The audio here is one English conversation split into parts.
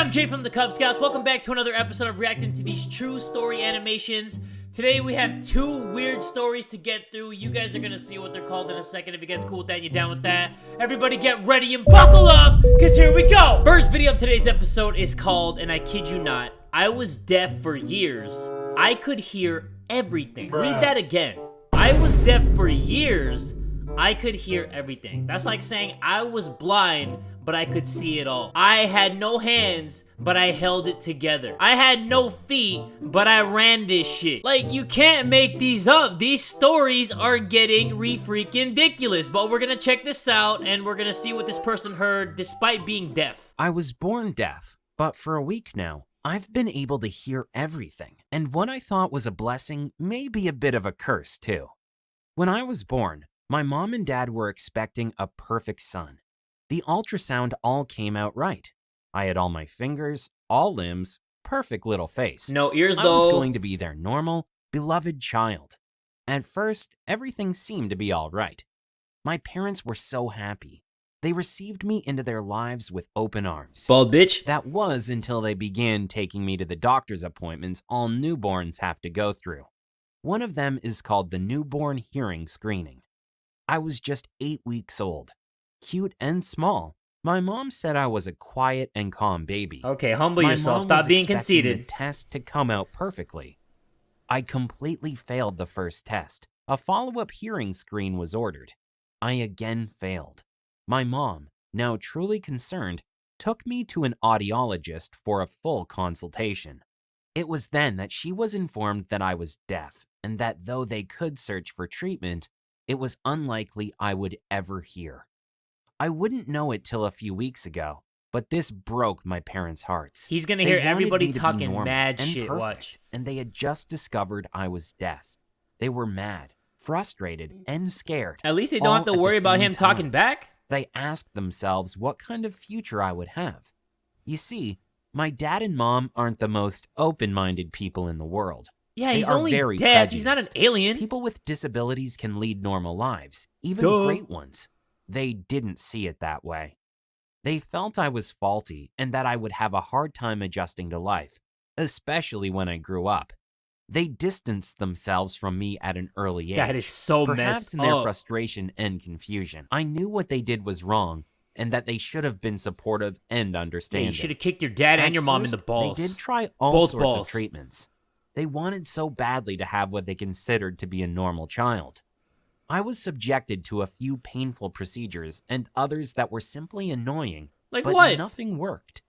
I'm Jay from the Kubz Scouts. Welcome back to another episode of reacting to these true story animations. Today we have two weird stories to get through. You guys are gonna see what they're called in a second. If you guys cool with that and you're down with that, everybody get ready and buckle up, because here we go! First video of today's episode is called, and I kid you not, I was deaf for years. I could hear everything. Read that again. I was deaf for years. I could hear everything. That's like saying I was blind, but I could see it all. I had no hands, but I held it together. I had no feet, but I ran this shit. Like, you can't make these up. These stories are getting re-freaking ridiculous. But we're gonna check this out, and we're gonna see what this person heard despite being deaf. I was born deaf, but for a week now, I've been able to hear everything. And what I thought was a blessing may be a bit of a curse, too. When I was born, my mom and dad were expecting a perfect son. The ultrasound all came out right. I had all my fingers, all limbs, perfect little face. No ears though. I was going to be their normal, beloved child. At first, everything seemed to be all right. My parents were so happy. They received me into their lives with open arms. Bald bitch. That was until they began taking me to the doctor's appointments all newborns have to go through. One of them is called the newborn hearing screening. I was just 8 weeks old. Cute and small. My mom said I was a quiet and calm baby. Okay, humble yourself. Stop being conceited. The test to come out perfectly. I completely failed the first test. A follow-up hearing screen was ordered. I again failed. My mom, now truly concerned, took me to an audiologist for a full consultation. It was then that she was informed that I was deaf, and that though they could search for treatment, it was unlikely I would ever hear. I wouldn't know it till a few weeks ago, but this broke my parents' hearts. He's gonna hear everybody talking mad shit, perfect, watch. And they had just discovered I was deaf. They were mad, frustrated, and scared. At least they don't have to worry about him talking back. They asked themselves what kind of future I would have. You see, my dad and mom aren't the most open-minded people in the world. Yeah, he's only deaf. He's not an alien. People with disabilities can lead normal lives, even great ones. They didn't see it that way. They felt I was faulty and that I would have a hard time adjusting to life, especially when I grew up. They distanced themselves from me at an early age. That is so messed up. Perhaps in their frustration and confusion. I knew what they did was wrong and that they should have been supportive and understanding. Yeah, you should have kicked your dad and your mom in the balls. They did try all sorts of treatments. They wanted so badly to have what they considered to be a normal child. I was subjected to a few painful procedures and others that were simply annoying. Like but what? Nothing worked.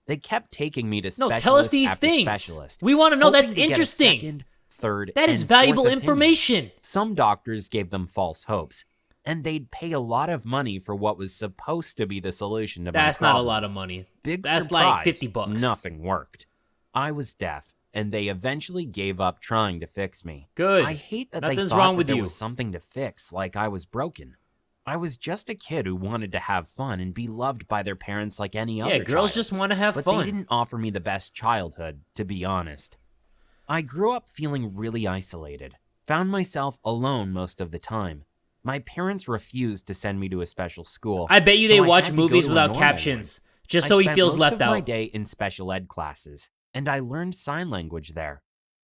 They kept taking me to specialist tell us these after things. specialist. We want to know. That's To get a interesting. second, third, That is and valuable fourth information. opinion. Some doctors gave them false hopes, and they'd pay a lot of money for what was supposed to be the solution to my problem. That's not a lot of money. That's like $50. Nothing worked. I was deaf, and they eventually gave up trying to fix me. Good. I hate that Nothing's they thought wrong that with there you. was something to fix, like I was broken. I was just a kid who wanted to have fun and be loved by their parents like any other child. Yeah, girls just want to have but fun. They didn't offer me the best childhood, to be honest. I grew up feeling really isolated, found myself alone most of the time. My parents refused to send me to a special school. I bet you they watch movies without normal captions, just I so he spent feels most left of out. my day in special ed classes, and I learned sign language there.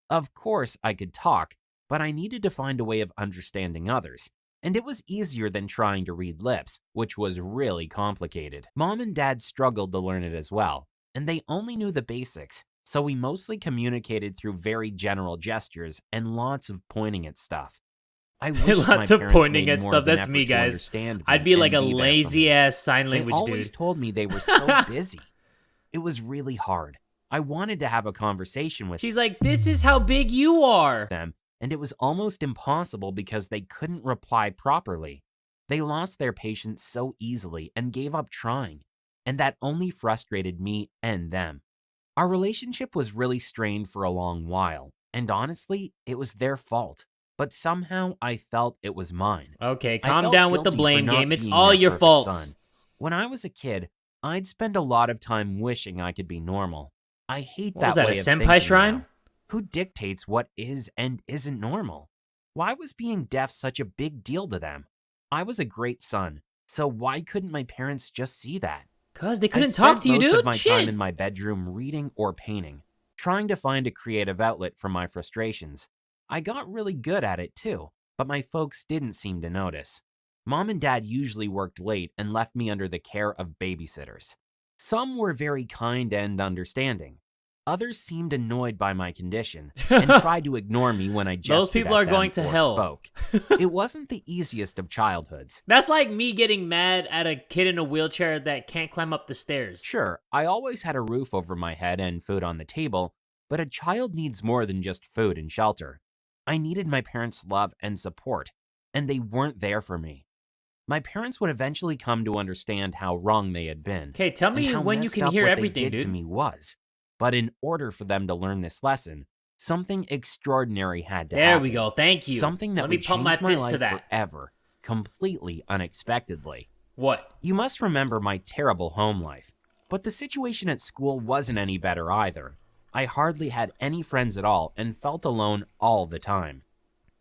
Of course, I could talk, but I needed to find a way of understanding others. And it was easier than trying to read lips, which was really complicated. Mom and Dad struggled to learn it as well, and they only knew the basics, so we mostly communicated through very general gestures and lots of pointing at stuff. I wish Lots of pointing at stuff. That's me, guys. I'd be like a lazy-ass sign language dude. They always told me they were so busy. It was really hard. I wanted to have a conversation with She's like, this is how big you are. them. And it was almost impossible because they couldn't reply properly. They lost their patience so easily and gave up trying, and that only frustrated me and them. Our relationship was really strained for a long while, and honestly, it was their fault. But somehow I felt it was mine. Okay, I calm felt down with the guilty for blame not game. It's being all their your perfect faults. son. When I was a kid, I'd spend a lot of time wishing I could be normal. I hate What was that that, way a of senpai thinking shrine? now. Who dictates what is and isn't normal? Why was being deaf such a big deal to them? I was a great son, so why couldn't my parents just see that? Cause they I couldn't talk spent to you, most dude. of my time Shit. in my bedroom reading or painting, trying to find a creative outlet for my frustrations. I got really good at it too, but my folks didn't seem to notice. Mom and Dad usually worked late and left me under the care of babysitters. Some were very kind and understanding. Others seemed annoyed by my condition and tried to ignore me when I gestured Those people at are them going to or hell. spoke. It wasn't the easiest of childhoods. That's like me getting mad at a kid in a wheelchair that can't climb up the stairs. Sure, I always had a roof over my head and food on the table, but a child needs more than just food and shelter. I needed my parents' love and support, and they weren't there for me. My parents would eventually come to understand how wrong they had been. Okay, tell and me how when you messed can up hear what everything, they did dude. to me was. But in order for them to learn this lesson, something extraordinary had to There happen. we go. Thank you. Something that Let me would pump change my my fist to life that. forever, completely unexpectedly. What? You must remember my terrible home life, but the situation at school wasn't any better either. I hardly had any friends at all and felt alone all the time.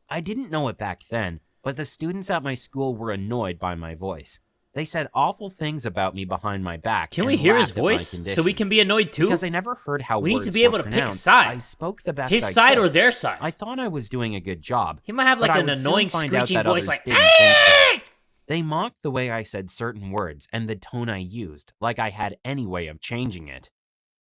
I didn't know it back then, but the students at my school were annoyed by my voice. They said awful things about me behind my back. Can we and hear his laughed at my voice so we condition. can be annoyed too? Because I never heard how We need words to be able were to pick a pronounced, side. I spoke the best His I side could. or their side? I thought I was doing a good job. He might have like but I an would soon annoying find out screeching that voice others like, didn't think so. "Hey!" They mocked the way I said certain words and the tone I used, like I had any way of changing it.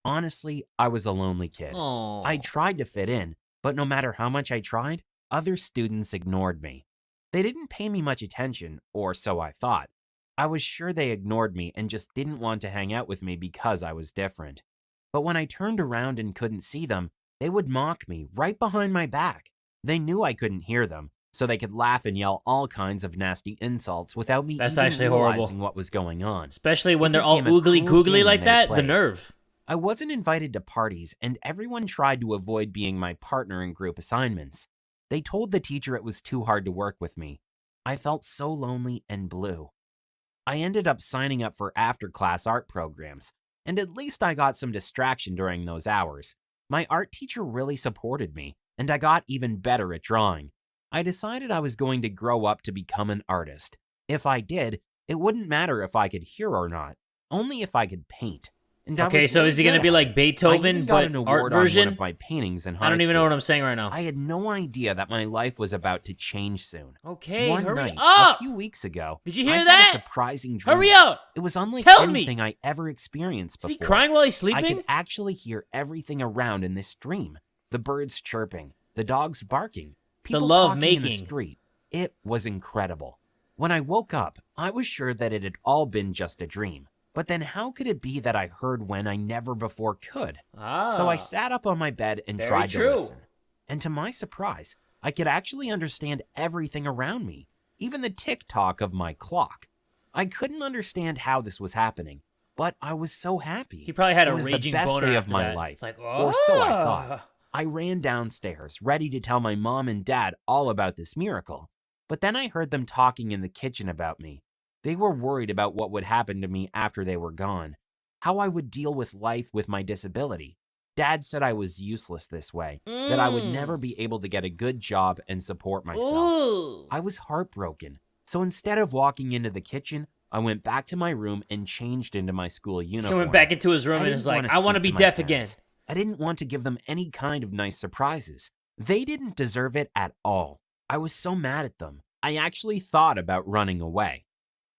Honestly, I was a lonely kid. Oh. I tried to fit in, but no matter how much I tried, other students ignored me. They didn't pay me much attention, or so I thought. I was sure they ignored me and just didn't want to hang out with me because I was different. But when I turned around and couldn't see them, they would mock me right behind my back. They knew I couldn't hear them, so they could laugh and yell all kinds of nasty insults without me That's even actually horrible. realizing what was going on. Especially when It they're all became a oogly cruel googly game like they that. The played. nerve. I wasn't invited to parties, and everyone tried to avoid being my partner in group assignments. They told the teacher it was too hard to work with me. I felt so lonely and blue. I ended up signing up for after-class art programs, and at least I got some distraction during those hours. My art teacher really supported me, and I got even better at drawing. I decided I was going to grow up to become an artist. If I did, it wouldn't matter if I could hear or not, only if I could paint. And I Okay, was so really is he gonna good be at like it. I Beethoven, even got but an art award on one version? of my paintings in high I don't even know school. what I'm saying right now. I had no idea that my life was about to change soon. Okay, One hurry night, up! a few weeks ago, Did you I hear had that? a surprising dream. Hurry up! It was unlike Tell me! anything I ever experienced Is before. he crying while he's I sleeping? could actually hear everything around in this dream. The birds chirping, the dogs barking, people love talking in the making. street. It was incredible. When I woke up, I was sure that it had all been just a dream. But then how could it be that I heard when I never before could? Ah, So I sat up on my bed and very tried true. to listen. And to my surprise, I could actually understand everything around me, even the tick-tock of my clock. I couldn't understand how this was happening, but I was so happy. He probably had It a was the raging best boner day of after my that. life, Like, or so I "Ah." thought. I ran downstairs, ready to tell my mom and dad all about this miracle. But then I heard them talking in the kitchen about me. They were worried about what would happen to me after they were gone, how I would deal with life with my disability. Dad said I was useless this way, that I would never be able to get a good job and support myself. Ooh. I was heartbroken. So instead of walking into the kitchen, I went back to my room and changed into my school He uniform. went back into his room and didn't was like, wanna I want to speak be to my deaf again. parents. I didn't want to give them any kind of nice surprises. They didn't deserve it at all. I was so mad at them. I actually thought about running away.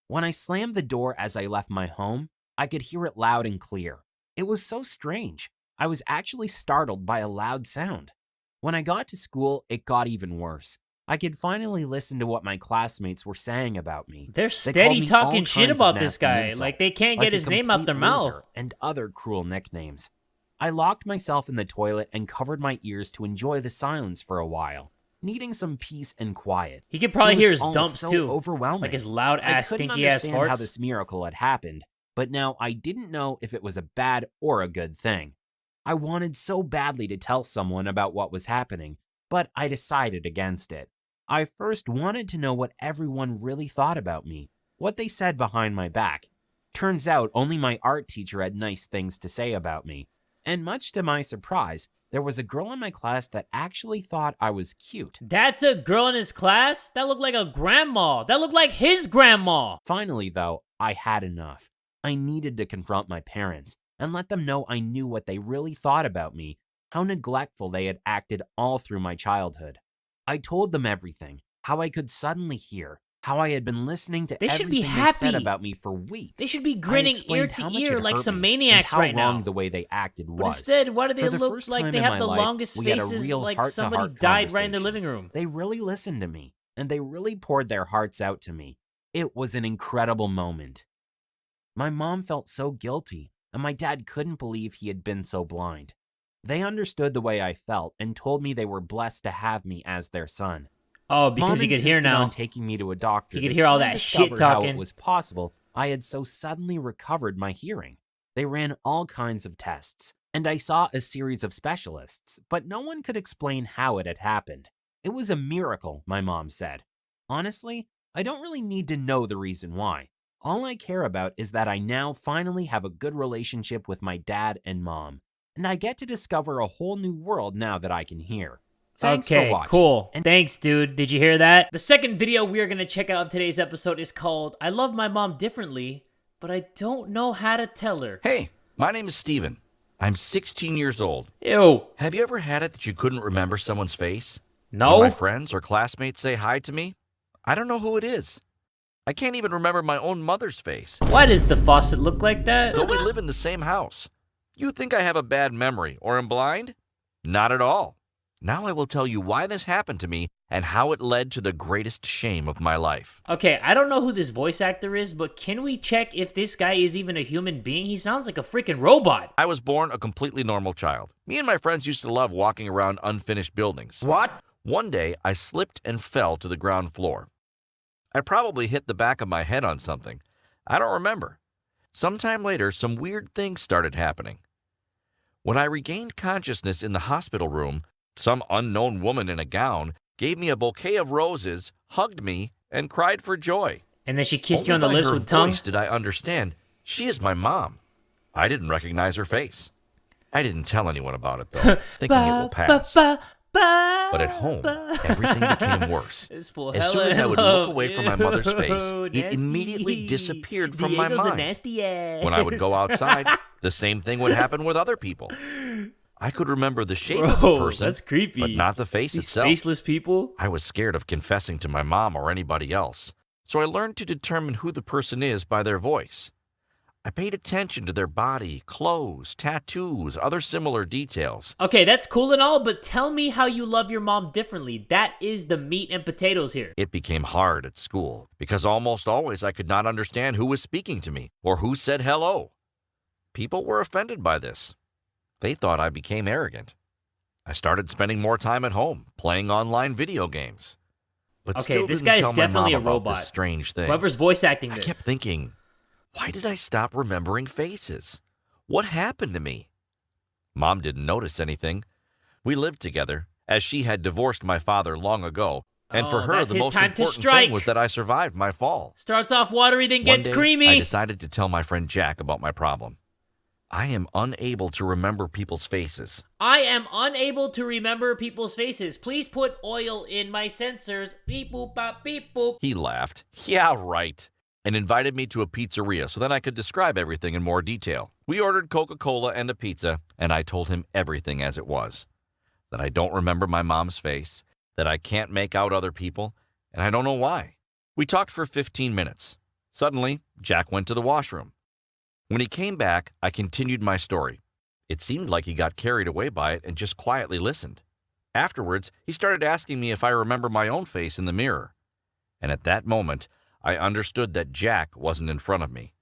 When I slammed the door as I left my home, I could hear it loud and clear. It was so strange. I was actually startled by a loud sound. When I got to school, it got even worse. I could finally listen to what my classmates were saying about me. They're They steady called me talking all shit kinds of about this nasty guy. insults, Like, they can't like get a his name out their complete mouth. loser and other cruel nicknames. I locked myself in the toilet and covered my ears to enjoy the silence for a while, needing some peace and quiet. He could probably It was hear his all dumps so too. overwhelming. Like his loud I ass, couldn't stinky ass understand how farts. this miracle had happened, but now I didn't know if it was a bad or a good thing. I wanted so badly to tell someone about what was happening, but I decided against it. I first wanted to know what everyone really thought about me, what they said behind my back. Turns out only my art teacher had nice things to say about me. And much to my surprise, there was a girl in my class that actually thought I was cute. That's a girl in his class? That looked like a grandma. That looked like his grandma. Finally, though, I had enough. I needed to confront my parents and let them know I knew what they really thought about me, how neglectful they had acted all through my childhood. I told them everything, how I could suddenly hear, how I had been listening to They should be everything they said happy. about me for weeks. They should be I grinning ear explained how to much ear it like hurt some me maniacs and how right wrong now. the way they acted But was. instead, why do they For the look first like time they in have my the life, longest we had a faces, real like heart-to-heart somebody died right in their conversation. living room? They really listened to me, and they really poured their hearts out to me. It was an incredible moment. My mom felt so guilty, and my dad couldn't believe he had been so blind. They understood the way I felt and told me they were blessed to have me as their son. Oh, because Mom he could hear insisted now. on taking me to a doctor He could to hear all try and that shit discover how talking. it was possible I had so suddenly recovered my hearing. They ran all kinds of tests, and I saw a series of specialists, but no one could explain how it had happened. It was a miracle, my mom said. Honestly, I don't really need to know the reason why. All I care about is that I now finally have a good relationship with my dad and mom, and I get to discover a whole new world now that I can hear. Thanks for Okay, watching. cool. Thanks, dude. Did you hear that? The second video we are going to check out of today's episode is called I Love My Mom Differently, but I Don't Know How to Tell Her. Hey, my name is Steven. I'm 16 years old. Ew. Have you ever had it that you couldn't remember someone's face? No? When my friends or classmates say hi to me, I don't know who it is. I can't even remember my own mother's face. Why does the faucet look like that? Though we live in the same house. You think I have a bad memory or am blind? Not at all. Now I will tell you why this happened to me and how it led to the greatest shame of my life. Okay, I don't know who this voice actor is, but can we check if this guy is even a human being? He sounds like a freaking robot. I was born a completely normal child. Me and my friends used to love walking around unfinished buildings. What? One day, I slipped and fell to the ground floor. I probably hit the back of my head on something. I don't remember. Sometime later, some weird things started happening. When I regained consciousness in the hospital room, some unknown woman in a gown gave me a bouquet of roses, hugged me, and cried for joy. And then she kissed you on Only the by lips her with tongue? voice did I understand she is my mom. I didn't recognize her face. I didn't tell anyone about it, though, thinking it will pass. But at home, everything became worse. As soon as I would look away from my mother's face, it immediately disappeared from my mind. When I would go outside, the same thing would happen with other people. I could remember the shape of the person, that's creepy. but not the face These itself. faceless people? I was scared of confessing to my mom or anybody else, so I learned to determine who the person is by their voice. I paid attention to their body, clothes, tattoos, other similar details. Okay, that's cool and all, but tell me how you love your mom differently. That is the meat and potatoes here. It became hard at school because almost always I could not understand who was speaking to me or who said hello. People were offended by this. They thought I became arrogant. I started spending more time at home, playing online video games. But Okay, still this didn't guy tell is my definitely mom a about robot. this strange thing. Whoever's voice acting I this. kept thinking, why did I stop remembering faces? What happened to me? Mom didn't notice anything. We lived together, as she had divorced my father long ago, and for her that's the his most time to important strike. thing was that I survived my fall. Starts off watery, then One gets day, creamy. I decided to tell my friend Jack about my problem. I am unable to remember people's faces. I am unable to remember people's faces. Please put oil in my sensors. Beep boop bop beep boop. He laughed. Yeah, right. And invited me to a pizzeria so that I could describe everything in more detail. We ordered Coca-Cola and a pizza, and I told him everything as it was. That I don't remember my mom's face, that I can't make out other people, and I don't know why. We talked for 15 minutes. Suddenly, Jack went to the washroom. When he came back, I continued my story. It seemed like he got carried away by it and just quietly listened. Afterwards, he started asking me if I remember my own face in the mirror. And at that moment, I understood that Jack wasn't in front of me.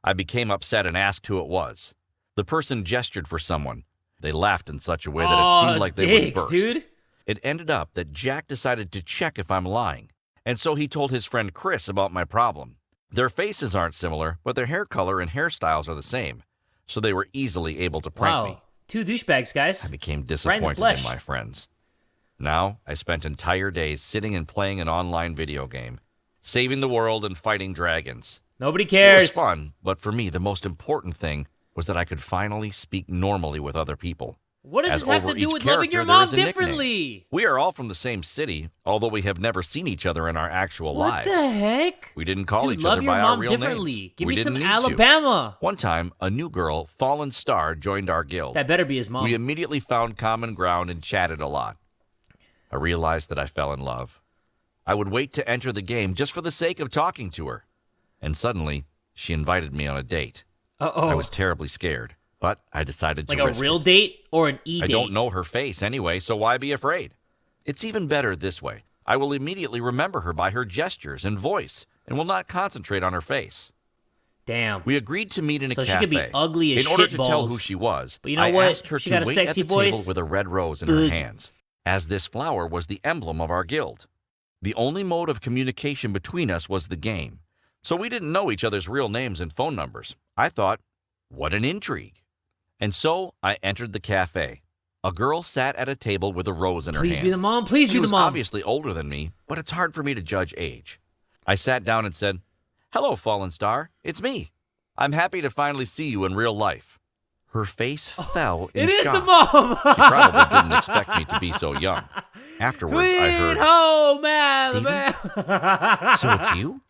I became upset and asked who it was. The person gestured for someone. They laughed in such a way that it seemed like they would burst. Dude. It ended up that Jack decided to check if I'm lying, and so he told his friend Chris about my problem. Their faces aren't similar, but their hair color and hairstyles are the same, so they were easily able to prank me. Two douchebags, guys. I became Right disappointed in the flesh. in my friends. Now, I spent entire days sitting and playing an online video game, saving the world and fighting dragons. Nobody It cares. was fun, but for me, the most important thing was that I could finally speak normally with other people. What does as this have over to do each with loving your character, there mom is a nickname. differently? We are all from the same city, although we have never seen each other in our actual What lives. the heck? We didn't call Dude, each love other your by mom our real differently. names. Give we me some didn't need to. Alabama. One time, a new girl, Fallen Star, joined our guild. That better be his mom. We immediately found common ground and chatted a lot. I realized that I fell in love. I would wait to enter the game just for the sake of talking to her. And suddenly, she invited me on a date. Uh-oh. I was terribly scared, but I decided to like risk a real it. date or an e-date? I don't know her face anyway, so why be afraid? It's even better this way. I will immediately remember her by her gestures and voice and will not concentrate on her face. Damn. We agreed to meet in a So she cafe. could be ugly as In order to tell shitballs. who she was, But you know I what? asked her She to got a wait at sexy the table voice. with a red rose in her Ugh. hands, as this flower was the emblem of our guild. The only mode of communication between us was the game, so we didn't know each other's real names and phone numbers. I thought, what an intrigue. And so I entered the cafe. A girl sat at a table with a rose in her Please hand. be the mom. Please She be the was mom. obviously older than me, but it's hard for me to judge age. I sat down and said, "Hello, Fallen Star. It's me. I'm happy to finally see you in real life." Her face fell in It is shock. the mom. She probably didn't expect me to be so young. Afterwards, Sweet I heard, home "Steven? Alabama. "So it's you?"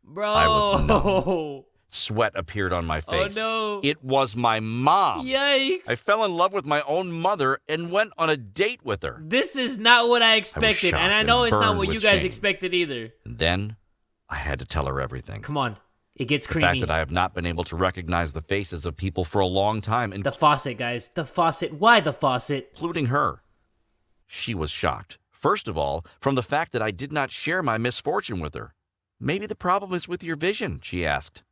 Bro. I was numb. Sweat appeared on my face. Oh, no. It was my mom. Yikes. I fell in love with my own mother and went on a date with her. This is not what I expected, and I shocked know and it's not burned what with you guys shame. expected either. And then I had to tell her everything. Come on. It gets The fact creamy. that I have not been able to recognize the faces of people for a long time, The faucet, guys. The faucet. Why the faucet? including her. She was shocked. First of all, from the fact that I did not share my misfortune with her. "Maybe the problem is with your vision," she asked.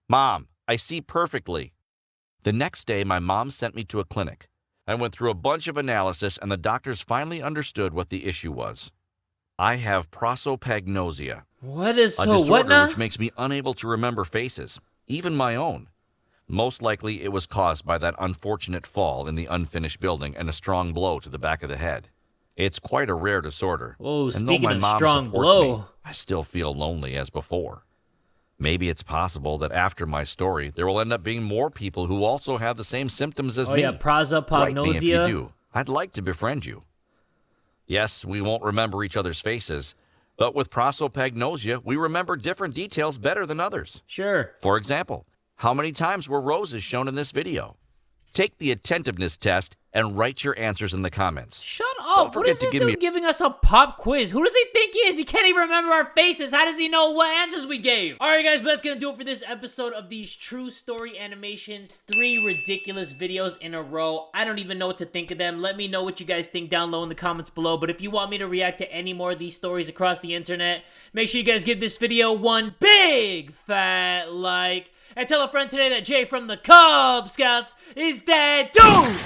"Mom, I see perfectly." The next day, my mom sent me to a clinic. I went through a bunch of analysis, and the doctors finally understood what the issue was. I have prosopagnosia, What is a so? disorder What now? which makes me unable to remember faces, even my own. Most likely, it was caused by that unfortunate fall in the unfinished building and a strong blow to the back of the head. It's quite a rare disorder. Whoa, and though speaking my of mom strong supports blow. me, I still feel lonely as before. Maybe it's possible that after my story, there will end up being more people who also have the same symptoms as Oh me. yeah, Write me if you prosopagnosia. do. I'd like to befriend you. Yes, we won't remember each other's faces, but with prosopagnosia, we remember different details better than others. Sure. For example, how many times were roses shown in this video? Take the attentiveness test and write your answers in the comments. Shut Don't up. What forget is to this give dude me- giving us a pop quiz? Who does he think he is? He can't even remember our faces. How does he know what answers we gave? Alright guys, but that's gonna do it for this episode of these true story animations. 3 ridiculous videos in a row. I don't even know what to think of them. Let me know what you guys think down low in the comments below. But if you want me to react to any more of these stories across the internet, make sure you guys give this video one big fat like. And tell a friend today that Jay from the Kubz Scouts is dead. Dude!